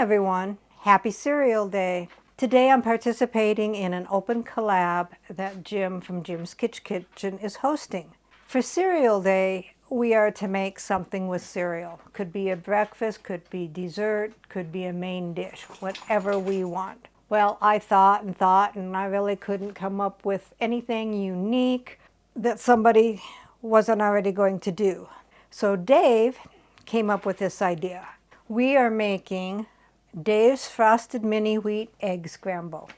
everyone, happy Cereal Day. Today I'm participating in an open collab that Jim from Jim's Kitchen is hosting. For Cereal Day, we are to make something with cereal. Could be a breakfast, could be dessert, could be a main dish, whatever we want. Well, I thought and I really couldn't come up with anything unique that somebody wasn't already going to do. So Dave came up with this idea. We are making Dave's Frosted Mini Wheat Egg Scramble.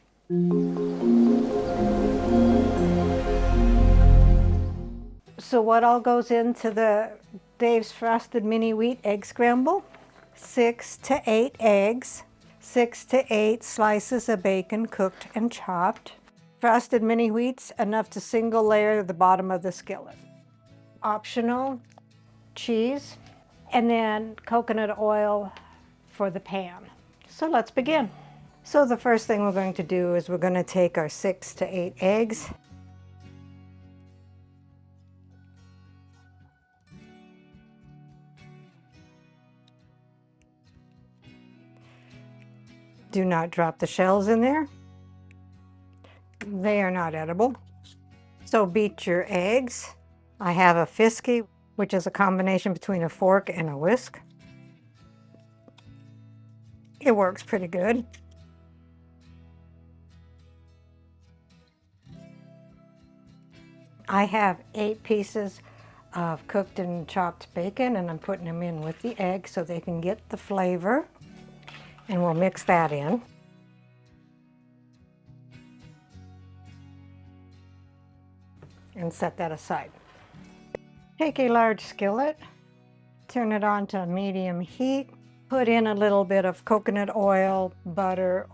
So what all goes into the Dave's Frosted Mini Wheat Egg Scramble? 6 to 8 eggs, 6 to 8 slices of bacon cooked and chopped. Frosted mini wheats, enough to single layer the bottom of the skillet. Optional, cheese, and then coconut oil for the pan. So let's begin. So the first thing we're going to do is we're going to take our 6 to 8 eggs. Do not drop the shells in there. They are not edible. So beat your eggs. I have a Fisky, which is a combination between a fork and a whisk. It works pretty good. I have 8 pieces of cooked and chopped bacon, and I'm putting them in with the egg so they can get the flavor. And we'll mix that in. And set that aside. Take a large skillet, turn it on to medium heat, put in a little bit of coconut oil, butter,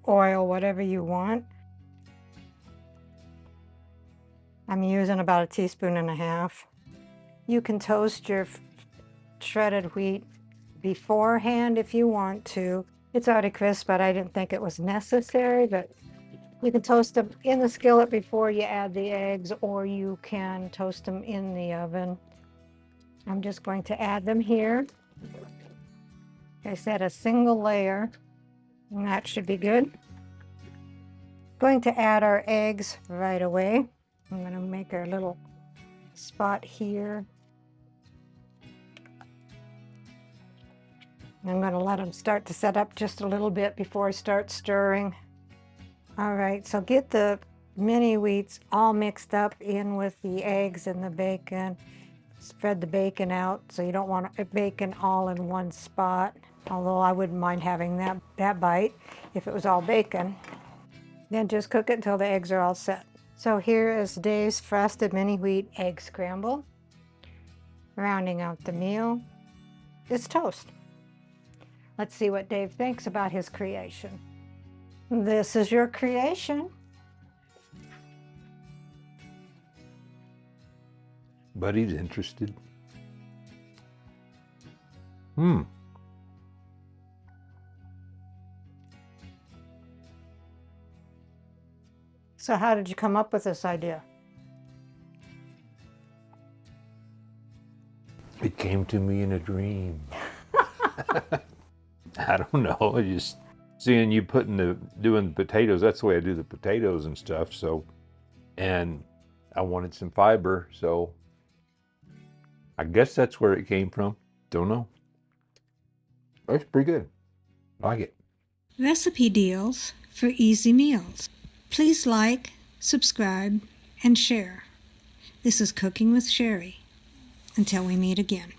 oil, whatever you want. I'm using about 1.5 teaspoons. You can toast your shredded wheat beforehand if you want to. It's already crisp, but I didn't think it was necessary, but you can toast them in the skillet before you add the eggs, or you can toast them in the oven. I'm just going to add them here. Like I said, a single layer, and that should be good. Going to add our eggs right away. I'm going to make our little spot here. I'm going to let them start to set up just a little bit before I start stirring. All right, so get the mini wheats all mixed up in with the eggs and the bacon. Spread the bacon out, so you don't want bacon all in one spot, although I wouldn't mind having that bite if it was all bacon. Then just cook it until the eggs are all set. So here is Dave's Frosted Mini Wheat Egg Scramble. Rounding out the meal is toast. Let's see what Dave thinks about his creation. This is your creation. Buddy's interested. So how did you come up with this idea? It came to me in a dream. I don't know. I just seeing you doing the potatoes. That's the way I do the potatoes and stuff. So, and I wanted some fiber. So, I guess that's where it came from. Don't know. It's pretty good. I like it. Recipe deals for easy meals. Please like, subscribe, and share. This is Cooking with Sherry. Until we meet again.